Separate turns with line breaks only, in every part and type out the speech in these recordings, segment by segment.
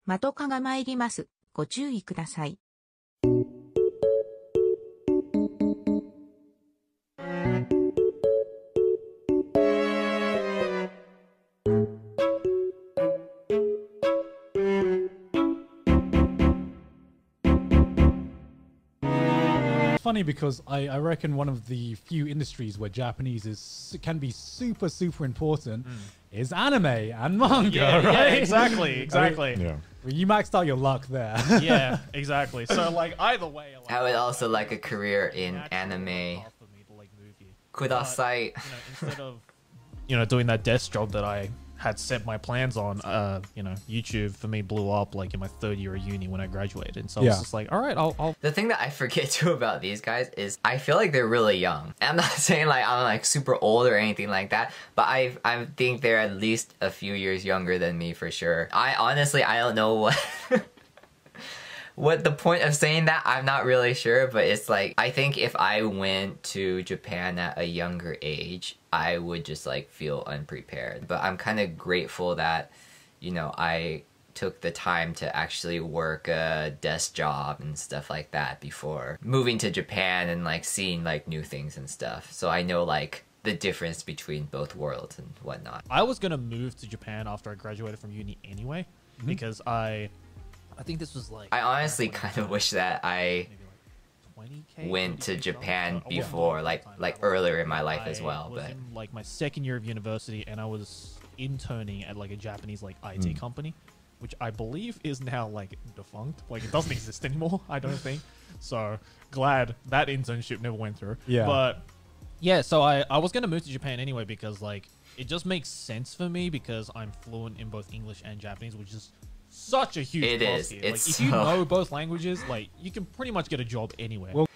マトカが参ります。ご注意ください。
Funny because I reckon one of the few industries where Japanese can be super important is anime and manga, right?
Yeah, exactly.
I mean, you maxed out your luck there.
Yeah, exactly. So like either way, like,
I would also like a career in anime. Kudasai.
Instead of doing that desk job that I had set my plans on, YouTube for me blew up like in my third year of uni when I graduated. And so I was just like, all right, I'll...
The thing that I forget too about these guys is I feel like they're really young. I'm not saying like I'm like super old or anything like that, but I think they're at least a few years younger than me for sure. I honestly don't know what... what the point of saying that, I'm not really sure, but it's like, I think if I went to Japan at a younger age, I would just like feel unprepared. But I'm kind of grateful that, I took the time to actually work a desk job and stuff like that before moving to Japan and like seeing like new things and stuff. So I know like the difference between both worlds and whatnot.
I was gonna move to Japan after I graduated from uni anyway, because I think this was like...
I honestly kind of wish that I went to Japan before, like earlier in my life as well.
But in like my second year of university, and I was interning at like a Japanese like IT company, which I believe is now like defunct. Like it doesn't exist anymore, I don't think. So glad that internship never went through.
Yeah.
But yeah, so I was gonna move to Japan anyway because like it just makes sense for me because I'm fluent in both English and Japanese, which is such a huge plus here.
It's
like, if you know both languages, like you can pretty much get a job anywhere.
Well,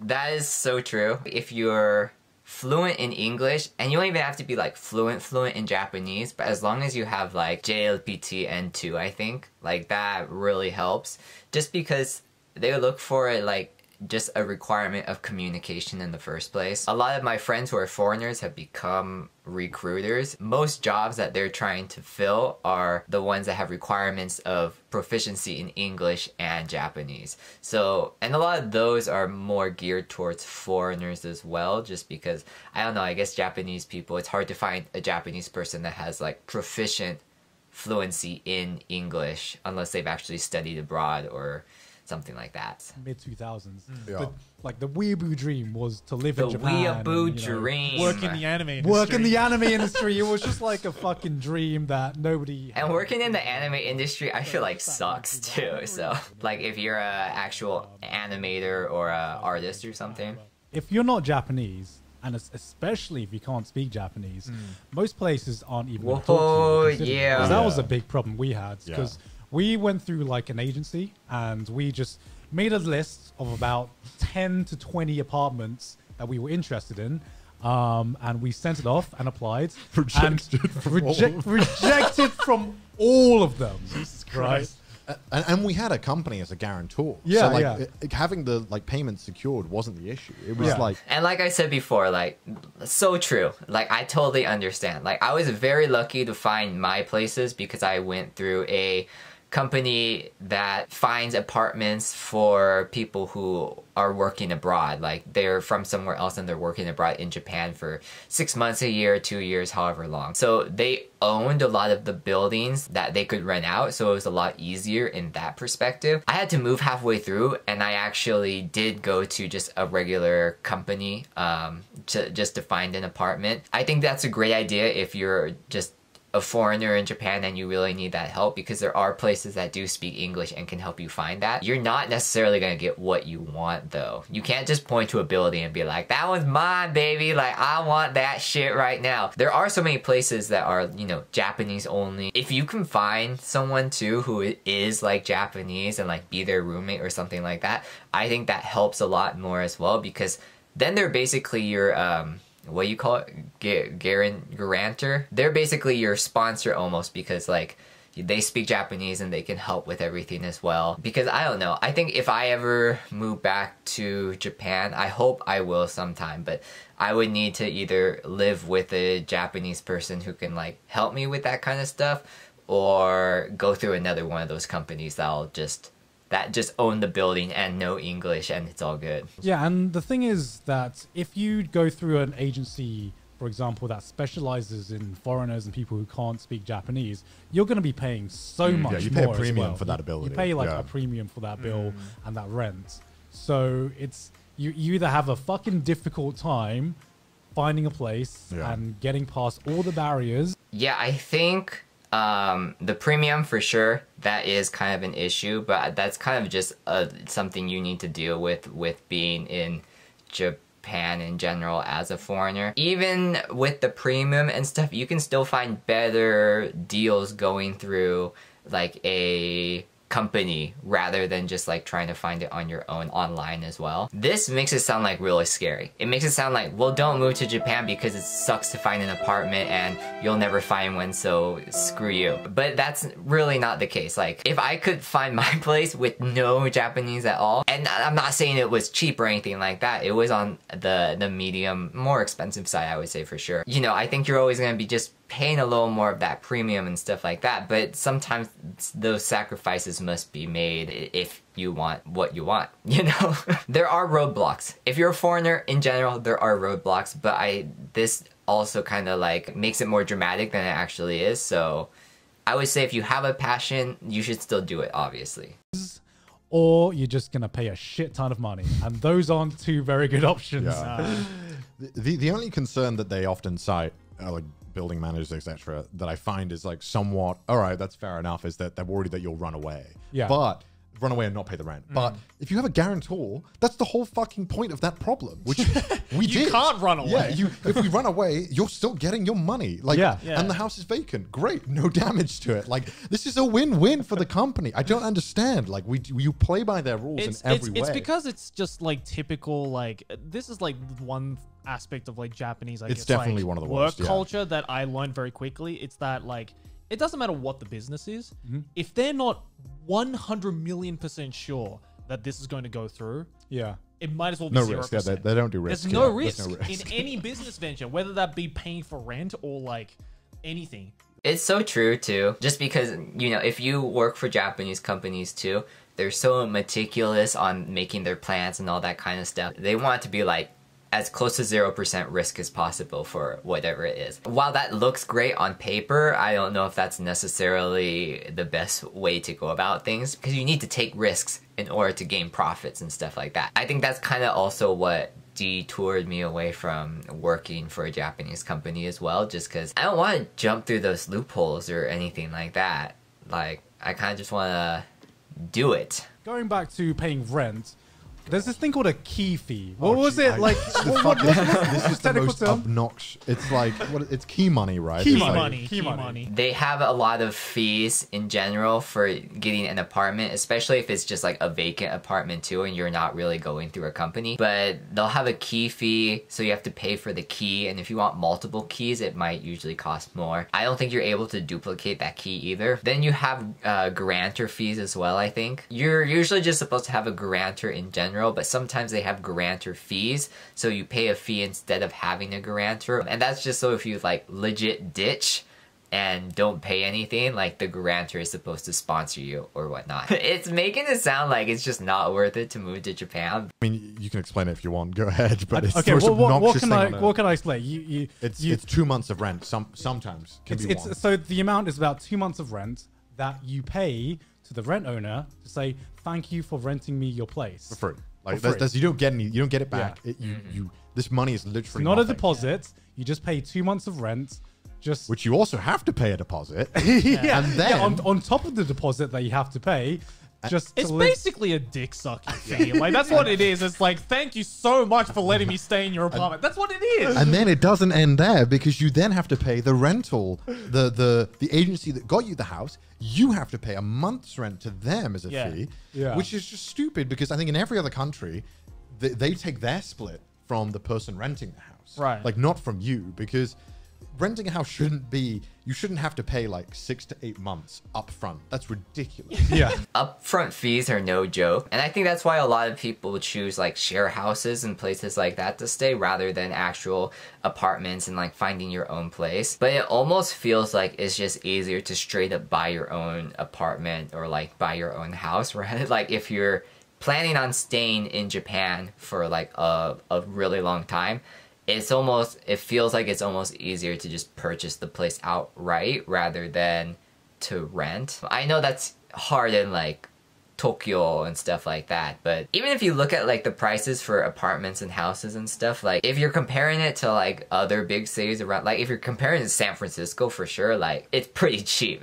that is so true. If you're fluent in English, and you don't even have to be like fluent in Japanese, but as long as you have like JLPT N2, I think, like that really helps. Just because they look for it like just a requirement of communication in the first place. A lot of my friends who are foreigners have become recruiters. Most jobs that they're trying to fill are the ones that have requirements of proficiency in English and Japanese. So, and a lot of those are more geared towards foreigners as well, just because, I don't know, I guess Japanese people, it's hard to find a Japanese person that has like proficient fluency in English unless they've actually studied abroad or something like that.
Mid-2000s. Like the weeaboo dream was to live in Japan.
The weeaboo dream.
Work in the anime industry.
Work in the anime industry. It was just like a fucking dream that nobody...
And working in the anime industry, I feel like sucks too. So, like if you're a actual animator or a artist or something.
If you're not Japanese, and especially if you can't speak Japanese, most places aren't even going to talk to you.
Yeah.
That was a big problem we had, because we went through like an agency and we just made a list of about 10 to 20 apartments that we were interested in, and we sent it off and applied. Rejected from all of them.
Jesus Christ.
And we had a company as a guarantor.
Yeah,
so like having the like payment secured wasn't the issue. It was like...
And like I said before, like, so true. Like, I totally understand. Like, I was very lucky to find my places because I went through a company that finds apartments for people who are working abroad. Like they're from somewhere else and they're working abroad in Japan for 6 months, a year, 2 years, however long. So they owned a lot of the buildings that they could rent out, so it was a lot easier in that perspective. I had to move halfway through and I actually did go to just a regular company just to find an apartment. I think that's a great idea if you're just a foreigner in Japan and you really need that help, because there are places that do speak English and can help you find that. You're not necessarily going to get what you want though. You can't just point to a building and be like, that one's mine, baby, like I want that shit right now. There are so many places that are, you know, Japanese only. If you can find someone too who is like Japanese and like be their roommate or something like that, I think that helps a lot more as well, because then they're basically your what do you call it? Guarantor? They're basically your sponsor almost, because like they speak Japanese and they can help with everything as well. Because I don't know, I think if I ever move back to Japan, I hope I will sometime, but I would need to either live with a Japanese person who can like help me with that kind of stuff, or go through another one of those companies that just own the building and know English, and it's all good.
Yeah, and the thing is that if you go through an agency, for example, that specializes in foreigners and people who can't speak Japanese, you're going to be paying so much more.
Yeah, you pay a
as
premium
well.
for that ability.
You pay like
Yeah.
a premium for that bill and that rent. So it's you either have a fucking difficult time finding a place and getting past all the barriers.
Yeah, I think the premium for sure, that is kind of an issue, but that's kind of just something you need to deal with being in Japan in general as a foreigner. Even with the premium and stuff, you can still find better deals going through like a company rather than just like trying to find it on your own online as well. This makes it sound like really scary. It makes it sound like, well, don't move to Japan because it sucks to find an apartment and you'll never find one, so screw you. But that's really not the case. Like, if I could find my place with no Japanese at all, and I'm not saying it was cheap or anything like that, it was on the medium, more expensive side, I would say for sure. You know, I think you're always gonna be just paying a little more of that premium and stuff like that, but sometimes those sacrifices must be made if you want what you want, you know? There are roadblocks. If you're a foreigner in general, there are roadblocks, but this also kind of like makes it more dramatic than it actually is, so I would say if you have a passion, you should still do it, obviously.
Or you're just going to pay a shit ton of money, and those aren't two very good options.
Yeah. The only concern that they often cite, like building managers, etc., that I find is like somewhat, all right, that's fair enough, is that they're worried that you'll run away.
Yeah.
But run away and not pay the rent. But if you have a guarantor, that's the whole fucking point of that problem, which we did.
You can't run away.
Yeah, if we run away, you're still getting your money. Like,
Yeah.
and the house is vacant. Great, no damage to it. Like, this is a win-win for the company. I don't understand. Like, you play by their rules in every way.
It's because it's just like typical, like, this is like one aspect of like Japanese, I guess,
definitely
like,
one of the
work
worst, yeah.
culture that I learned very quickly. It's that like, it doesn't matter what the business is. If they're not 100 million% sure that this is going to go through,
Yeah.
it might as well be
No
0%.
risk. Yeah, they don't do risk.
There's no
Yeah,
risk
there's no risk.
in any business venture, whether that be paying for rent or like anything.
It's so true too, just because, you know, if you work for Japanese companies too, they're so meticulous on making their plans and all that kind of stuff. They want it to be like as close to 0% risk as possible for whatever it is. While that looks great on paper, I don't know if that's necessarily the best way to go about things, because you need to take risks in order to gain profits and stuff like that. I think that's kind of also what detoured me away from working for a Japanese company as well, just because I don't want to jump through those loopholes or anything like that. Like, I kind of just want to do it.
Going back to paying rent, there's this thing called a key fee. What
Oh,
was
gee,
it? Like,
this is the
technical
most
term?
obnoxious. It's like it's key money, right?
Key
It's
money.
like-
Key money.
They have a lot of fees in general for getting an apartment, especially if it's just like a vacant apartment too and you're not really going through a company. But they'll have a key fee, so you have to pay for the key, and if you want multiple keys, it might usually cost more. I don't think you're able to duplicate that key either. Then you have guarantor fees as well, I think. You're usually just supposed to have a guarantor in general, but sometimes they have guarantor fees, so you pay a fee instead of having a guarantor, and that's just so if you like legit ditch and don't pay anything, like the guarantor is supposed to sponsor you or whatnot. It's making it sound like it's just not worth it to move to Japan.
I mean, you can explain it if you want. Go ahead. But it's
Okay,
the most
what
obnoxious
can
thing
I
on earth.
what can I explain?
It's 2 months of rent. Sometimes can be one.
So the amount is about 2 months of rent that you pay to the rent owner to say thank you for renting me your place
For free. Like
For free.
you don't get it back.
Yeah.
This money is literally
not a
nothing.
deposit. You just pay 2 months of rent. Just
Which you also have to pay a deposit.
yeah,
And then
on top of the deposit that you have to pay, just
It's
to live.
basically a dick sucking fee. Like, that's what it is. It's like, thank you so much for letting me stay in your apartment. That's what it is.
And then it doesn't end there, because you then have to pay the rental, the agency that got you the house. You have to pay a month's rent to them as a
Yeah.
fee,
Yeah.
which is just stupid, because I think in every other country, they take their split from the person renting the house.
Right.
Like, not from you, because renting a house shouldn't be, you shouldn't have to pay like 6 to 8 months up front. That's ridiculous.
Yeah.
Upfront fees are no joke. And I think that's why a lot of people choose like share houses and places like that to stay rather than actual apartments and like finding your own place. But it almost feels like it's just easier to straight up buy your own apartment or like buy your own house, right? Like if you're planning on staying in Japan for like a really long time, it feels like it's almost easier to just purchase the place outright rather than to rent. I know that's hard in like Tokyo and stuff like that, but even if you look at like the prices for apartments and houses and stuff, like if you're comparing it to like other big cities around, like if you're comparing it to San Francisco for sure, like it's pretty cheap.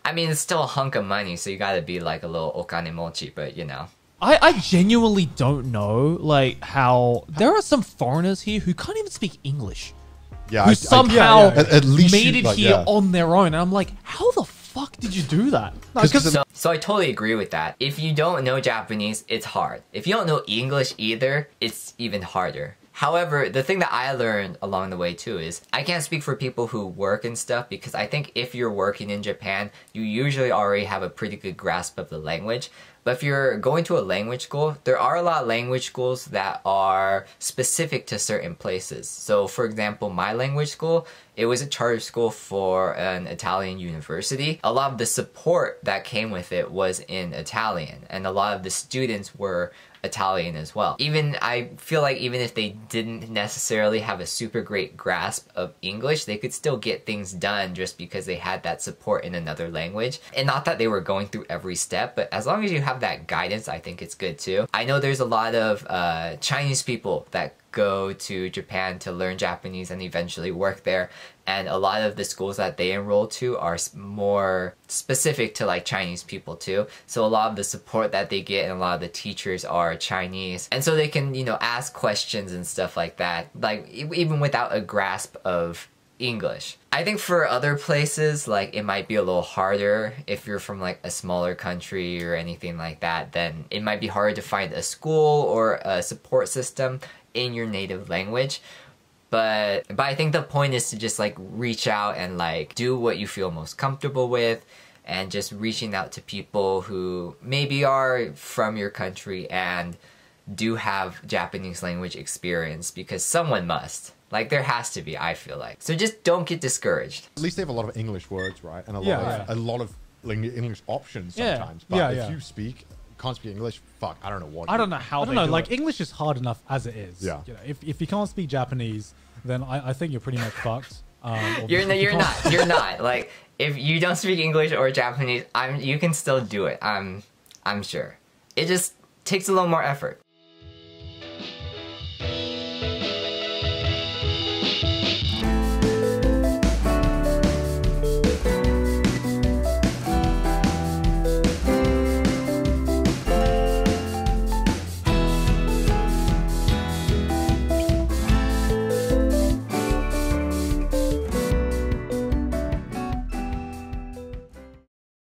I mean, it's still a hunk of money, so you gotta be like a little okanemochi, but you know.
I genuinely don't know, like, how there are some foreigners here who can't even speak English.
Yeah,
Who somehow
at least
made it
like,
here on their own. And I'm like, how the fuck did you do that?
No, 'cause
So I totally agree with that. If you don't know Japanese, it's hard. If you don't know English either, it's even harder. However, the thing that I learned along the way too is I can't speak for people who work and stuff because I think if you're working in Japan, you usually already have a pretty good grasp of the language. But if you're going to a language school, there are a lot of language schools that are specific to certain places. So for example, my language school, it was a charter school for an Italian university. A lot of the support that came with it was in Italian, and a lot of the students were Italian as well. I feel like even if they didn't necessarily have a super great grasp of English, they could still get things done just because they had that support in another language. And not that they were going through every step, but as long as you have that guidance, I think it's good too. I know there's a lot of Chinese people that go to Japan to learn Japanese and eventually work there, and a lot of the schools that they enroll to are more specific to like Chinese people too, so a lot of the support that they get and a lot of the teachers are Chinese, and so they can, you know, ask questions and stuff like that, like even without a grasp of English. I think for other places, like it might be a little harder if you're from like a smaller country or anything like that, then it might be hard to find a school or a support system in your native language. But I think the point is to just like reach out and like do what you feel most comfortable with, and just reaching out to people who maybe are from your country and do have Japanese language experience, because someone must. Like there has to be, I feel like. So just don't get discouraged.
At least they have a lot of English words, right? And a lot of like, English options
Yeah.
sometimes. But if you can't speak English, fuck, I don't know what.
I don't know how
I don't
they
know.
do
Like
it.
English is hard enough as it is.
Yeah.
You know, if you can't speak Japanese, then I think you're pretty much fucked. Or
You're
if you can't-
not. You're not. Like if you don't speak English or Japanese, you can still do it. I'm sure. It just takes a little more effort.